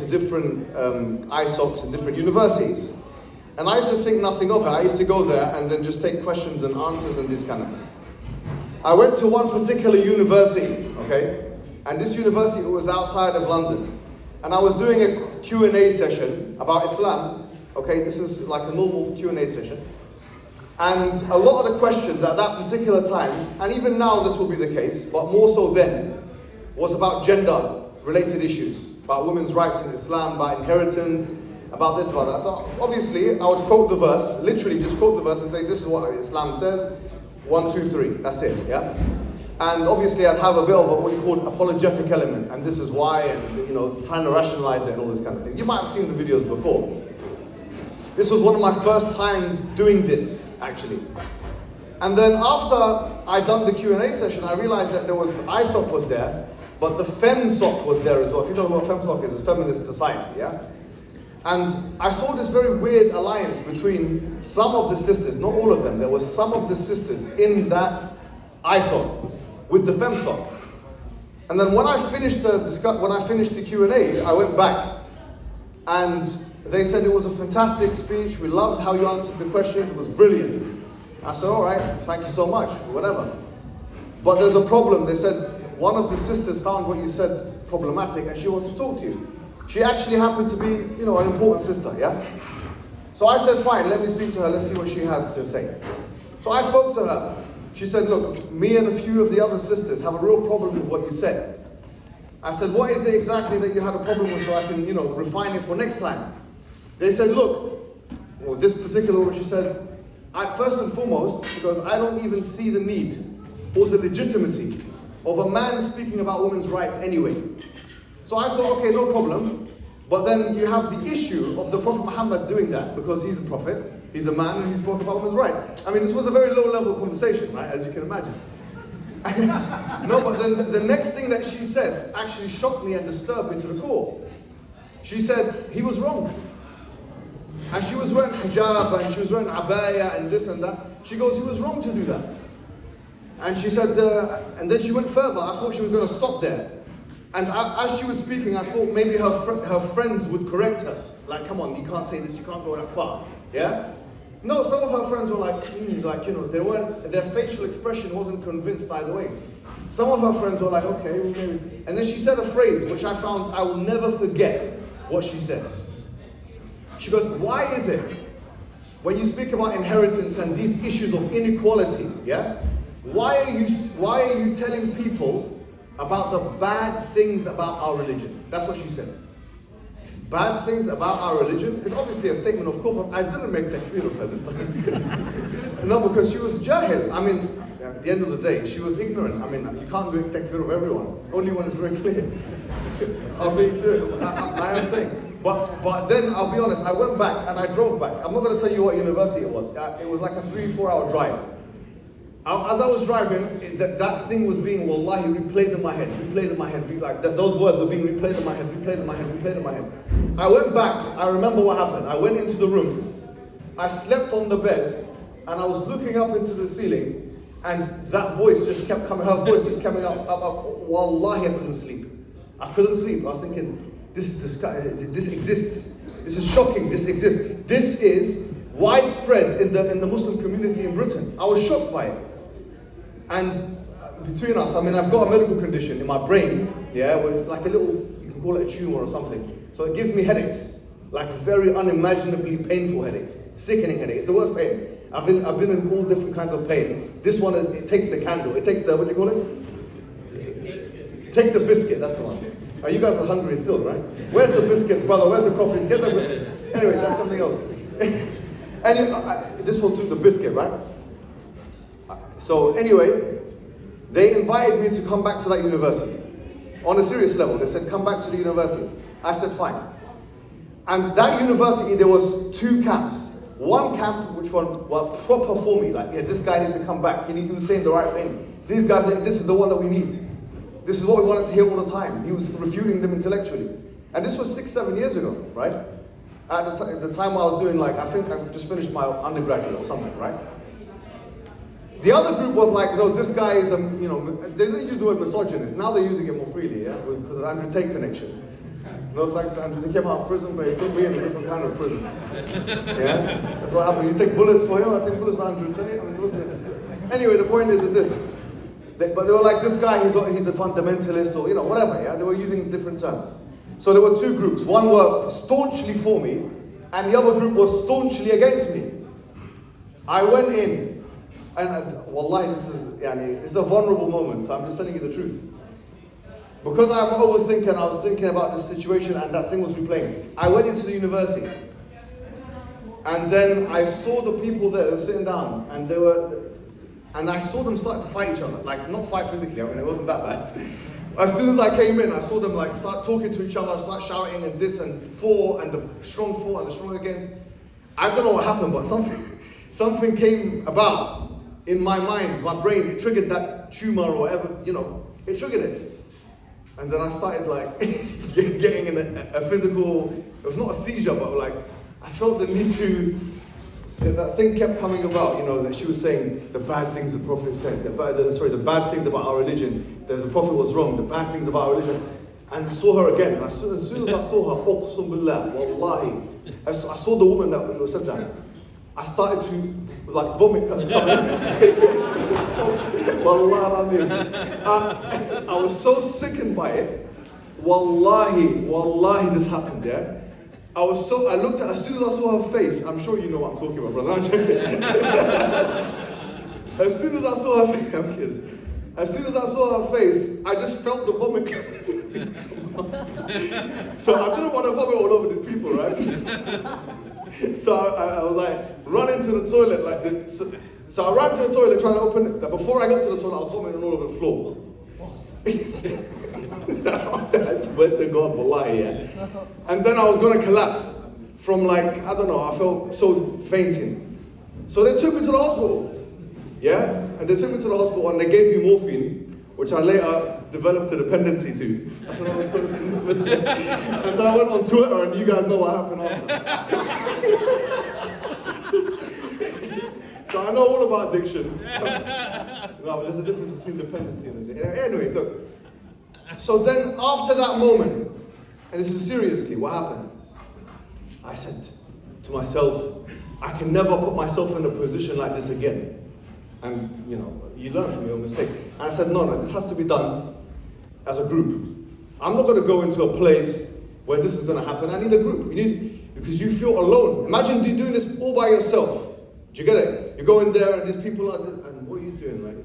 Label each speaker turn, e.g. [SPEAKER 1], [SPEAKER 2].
[SPEAKER 1] different ISOCs in different universities. And I used to think nothing of it. I used to go there and then just take questions and answers and these kind of things. I went to one particular university, okay? And this university was outside of London. And I was doing a Q&A session about Islam, okay? This is like a normal Q&A session. And a lot of the questions at that particular time, and even now this will be the case, but more so then, was about gender-related issues, about women's rights in Islam, about inheritance, about this, about that. So obviously, I would quote the verse, literally just quote the verse and say, this is what Islam says, 1, 2, 3, that's it, yeah? And obviously I'd have a bit of what you call apologetic element, and this is why, and trying to rationalize it and all this kind of thing. You might have seen the videos before. This was one of my first times doing this, actually. And then after I'd done the Q&A session, I realized that ISOC was there, but the FemSOC was there as well. If you don't know what FemSOC is, it's Feminist Society, yeah? And I saw this very weird alliance between some of the sisters, not all of them, there were some of the sisters in that ISOC with the FemSOC. And then when I finished the Q&A, I went back and they said it was a fantastic speech, we loved how you answered the questions, it was brilliant. I said, all right, thank you so much, whatever. But there's a problem. They said one of the sisters found what you said problematic and she wants to talk to you. She actually happened to be, an important sister, yeah? So I said, fine, let me speak to her, let's see what she has to say. So I spoke to her. She said, look, me and a few of the other sisters have a real problem with what you said. I said, what is it exactly that you had a problem with so I can, refine it for next time? They said, look, well, this particular one, she said, first and foremost, she goes, I don't even see the need or the legitimacy of a man speaking about women's rights anyway. So I thought, okay, no problem. But then you have the issue of the Prophet Muhammad doing that because he's a prophet, he's a man, and he spoke about women's rights. I mean, this was a very low-level conversation, right, as you can imagine. No, but then the next thing that she said actually shocked me and disturbed me to the core. She said he was wrong. And she was wearing hijab, and she was wearing abaya, and this and that. She goes, he was wrong to do that. And she said, and then she went further. I thought she was going to stop there. And as she was speaking, I thought maybe her friends would correct her. Like, come on, you can't say this, you can't go that far. Yeah? No, some of her friends were like, their facial expression wasn't convinced either way. Some of her friends were like, okay, well, maybe. And then she said a phrase, which I found I will never forget what she said. She goes, why is it, when you speak about inheritance and these issues of inequality, yeah? Why are you telling people about the bad things about our religion? That's what she said. Bad things about our religion is obviously a statement of kufr. I didn't make takfir of her this time. No, because she was jahil. I mean, at the end of the day, she was ignorant. I mean, you can't make takfir of everyone. Only one is very clear. I'm being serious. I am saying. But then, I'll be honest, I went back and I drove back. I'm not going to tell you what university it was. It was like a 3-4 hour drive. As I was driving, that thing was being, wallahi, replayed in my head, like those words were being replayed in my head. I went back, I remember what happened. I went into the room, I slept on the bed, and I was looking up into the ceiling, and that voice just kept coming, her voice just coming up. Wallahi, I couldn't sleep. I was thinking, this exists. This is shocking, this exists. This is widespread in the Muslim community in Britain. I was shocked by it. And between us, I mean, I've got a medical condition in my brain, yeah, where it's like a little, you can call it a tumor or something. So it gives me headaches, like very unimaginably painful headaches, sickening headaches, the worst pain. I've been in all different kinds of pain. This one it takes the candle, it takes the, what do you call it? It takes the biscuit, that's the one. Oh, you guys are hungry still, right? Where's the biscuits, brother? Where's the coffees? Get them. Anyway, that's something else. And this one took the biscuit, right? So anyway, they invited me to come back to that university. On a serious level, they said, come back to the university. I said, fine. And that university, there was 2 camps. One camp, which were proper for me, like, yeah, this guy needs to come back. He was saying the right thing. These guys, this is the one that we need. This is what we wanted to hear all the time. He was refuting them intellectually. And this was 6-7 years ago, right? At the time I was doing, I think I just finished my undergraduate or something, right? The other group was like, no, this guy is, they didn't use the word misogynist. Now they're using it more freely, yeah, because of the Andrew Tate connection. No thanks to Andrew. He came out of prison, but he could be in a different kind of prison. Yeah? That's what happened. You take bullets for him, I take bullets for Andrew today. I mean, listen. Anyway, the point is this. But they were like, this guy, he's a fundamentalist, or, whatever, yeah? They were using different terms. So there were two groups. One were staunchly for me, and the other group was staunchly against me. I went in, and wallahi, it's a vulnerable moment, so I'm just telling you the truth. Because I'm overthinking, I was thinking about this situation, and that thing was replaying. I went into the university, and then I saw the people there, they were sitting down, and I saw them start to fight each other. Like, not fight physically, I mean, it wasn't that bad. As soon as I came in, I saw them like start talking to each other, start shouting and this and for, and the strong for and the strong against. I don't know what happened, but something came about in my mind, my brain. It triggered that tumor or whatever, it triggered it. And then I started like getting in a physical, it was not a seizure, but like I felt the need to, that thing kept coming about, that she was saying the bad things the Prophet said, the bad things about our religion, that the Prophet was wrong, the bad things about our religion. And I saw her again, and as soon as I saw her, Uqsum billah, wallahi, I saw the woman that said that. I started to vomit coming. Wallahi, I was so sickened by it. Wallahi, this happened, yeah? I looked at, as soon as I saw her face, I'm sure you know what I'm talking about, brother. I'm joking. As soon as I saw her face, I'm kidding. As soon as I saw her face, I just felt the vomit. So I didn't want to vomit all over these people, right? So I was like, run into the toilet. So I ran to the toilet trying to open it. Before I got to the toilet, I was vomiting all over the floor. I swear to God, wallahi, yeah. And then I was going to collapse from I felt so fainting. So they took me to the hospital. Yeah? And they took me to the hospital and they gave me morphine, which I later developed a dependency to. That's another story. And then I went on Twitter and you guys know what happened after. So I know all about addiction. No, but there's a difference between dependency and addiction. Anyway, look. So then after that moment, and this is seriously what happened, I said to myself, I can never put myself in a position like this again. And you learn from your mistake. And I said, no, this has to be done as a group. I'm not going to go into a place where this is going to happen. I need a group. Because you feel alone. Imagine doing this all by yourself. Do you get it? You go in there and these people are, and what are you doing, right?